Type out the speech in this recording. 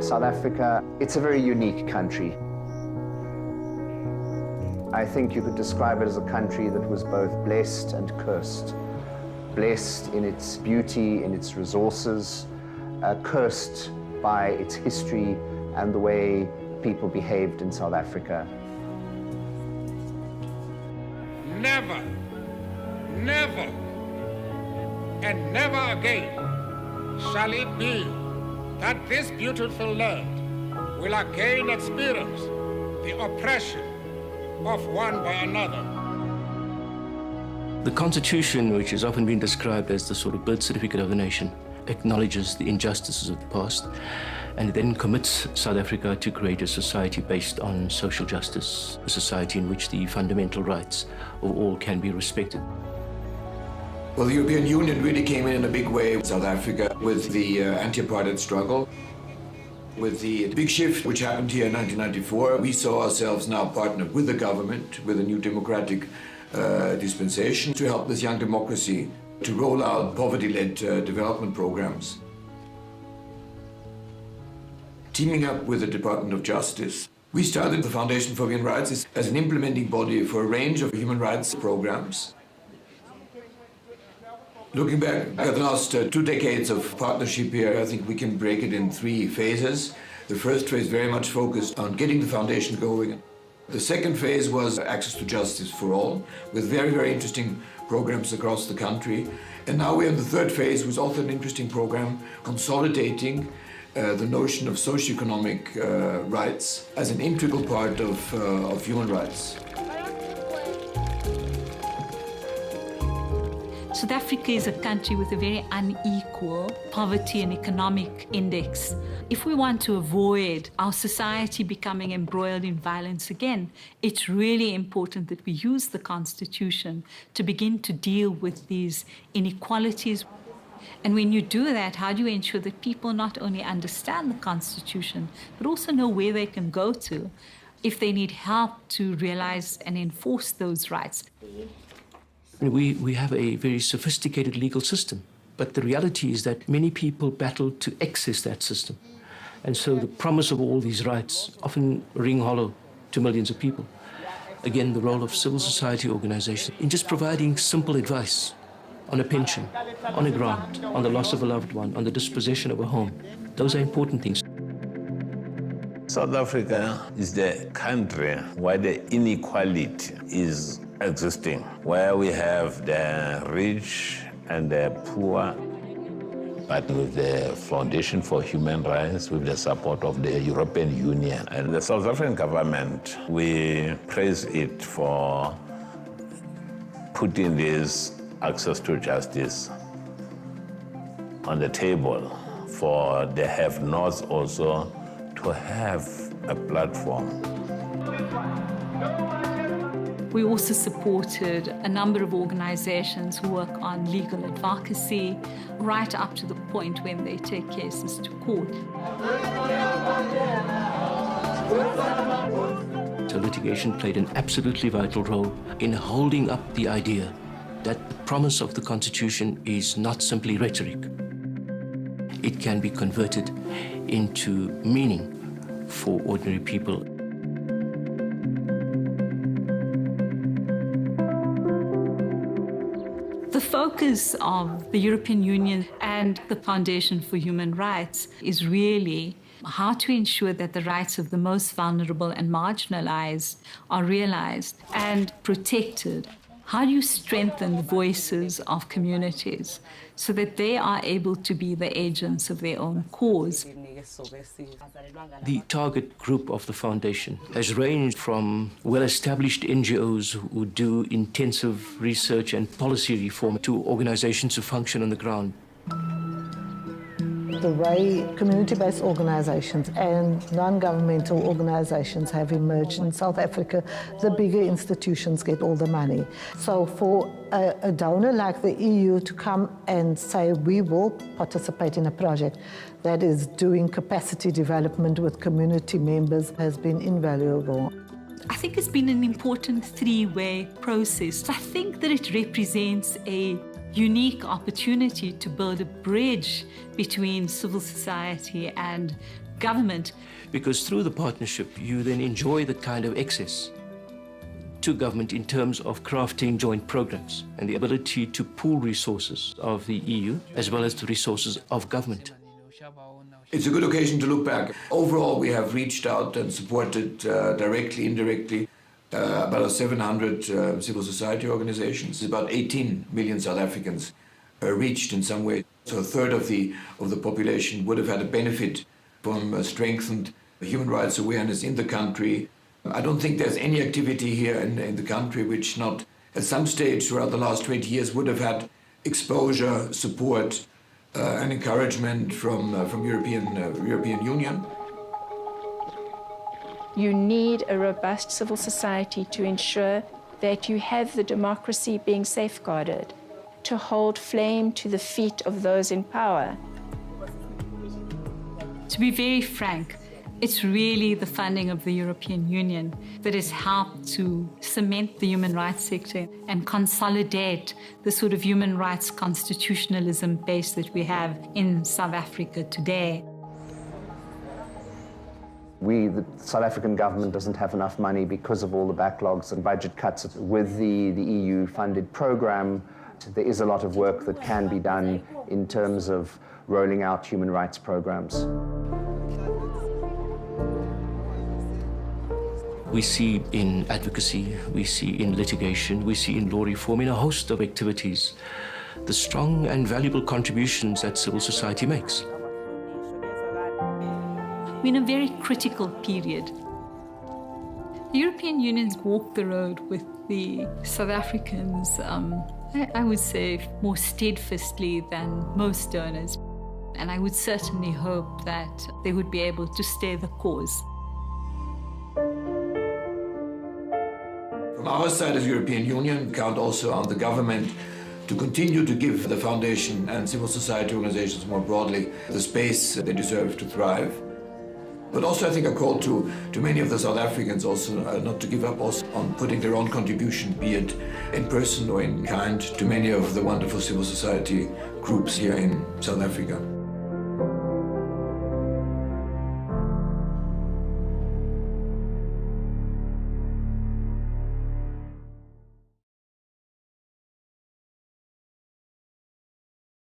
South Africa, it's a very unique country. I think you could describe it as a country that was both blessed and cursed. Blessed in its beauty, in its resources, cursed by its history and the way people behaved in South Africa. Never, never, and never again shall it be that this beautiful land will again experience the oppression of one by another. The Constitution, which has often been described as the sort of birth certificate of the nation, acknowledges the injustices of the past and then commits South Africa to create a society based on social justice, a society in which the fundamental rights of all can be respected. Well, the European Union really came in a big way in South Africa with the anti-apartheid struggle. With the big shift which happened here in 1994, we saw ourselves now partnered with the government, with a new democratic dispensation to help this young democracy to roll out poverty-led development programs. Teaming up with the Department of Justice, we started the Foundation for Human Rights as an implementing body for a range of human rights programs. Looking back at the last 2 decades of partnership here, I think we can break it in 3 phases. The first phase very much focused on getting the foundation going. The second phase was access to justice for all, with very, very interesting programs across the country. And now we're in the third phase, with also an interesting program consolidating the notion of socioeconomic rights as an integral part of human rights. South Africa is a country with a very unequal poverty and economic index. If we want to avoid our society becoming embroiled in violence again, it's really important that we use the Constitution to begin to deal with these inequalities. And when you do that, how do you ensure that people not only understand the Constitution, but also know where they can go to if they need help to realize and enforce those rights? We have a very sophisticated legal system, but the reality is that many people battle to access that system. And so the promise of all these rights often ring hollow to millions of people. Again, the role of civil society organizations in just providing simple advice on a pension, on a grant, on the loss of a loved one, on the dispossession of a home. Those are important things. South Africa is the country where the inequality is existing, where we have the rich and the poor. But with the Foundation for Human Rights, with the support of the European Union and the South African government, we praise it for putting this access to justice on the table for the have-nots also to have a platform. We also supported a number of organizations who work on legal advocacy, right up to the point when they take cases to court. So litigation played an absolutely vital role in holding up the idea that the promise of the Constitution is not simply rhetoric. It can be converted into meaning for ordinary people. The focus of the European Union and the Foundation for Human Rights is really how to ensure that the rights of the most vulnerable and marginalized are realized and protected. How do you strengthen the voices of communities so that they are able to be the agents of their own cause? The target group of the foundation has ranged from well-established NGOs who do intensive research and policy reform to organizations who function on the ground. The way community-based organizations and non-governmental organizations have emerged in South Africa, the bigger institutions get all the money. So for a donor like the EU to come and say, we will participate in a project that is doing capacity development with community members has been invaluable. I think it's been an important three-way process. I think that it represents a unique opportunity to build a bridge between civil society and government. Because through the partnership, you then enjoy the kind of access to government in terms of crafting joint programs and the ability to pool resources of the EU as well as the resources of government. It's a good occasion to look back. Overall, we have reached out and supported directly, indirectly, about 700 civil society organizations. About 18 million South Africans reached in some way. So a third of the population would have had a benefit from strengthened human rights awareness in the country. I don't think there's any activity here in the country which not at some stage throughout the last 20 years would have had exposure, support, and encouragement from European Union. You need a robust civil society to ensure that you have the democracy being safeguarded, to hold flame to the feet of those in power. To be very frank, it's really the funding of the European Union that has helped to cement the human rights sector and consolidate the sort of human rights constitutionalism base that we have in South Africa today. The South African government doesn't have enough money because of all the backlogs and budget cuts. With the EU-funded program, there is a lot of work that can be done in terms of rolling out human rights programs. We see in advocacy, we see in litigation, we see in law reform, in a host of activities, the strong and valuable contributions that civil society makes. We're in a very critical period. The European Union's walked the road with the South Africans, I would say, more steadfastly than most donors. And I would certainly hope that they would be able to stay the cause. From our side as European Union, we count also on the government to continue to give the foundation and civil society organizations more broadly the space they deserve to thrive. But also I think a call to many of the South Africans also not to give up also on putting their own contribution, be it in person or in kind, to many of the wonderful civil society groups here in South Africa.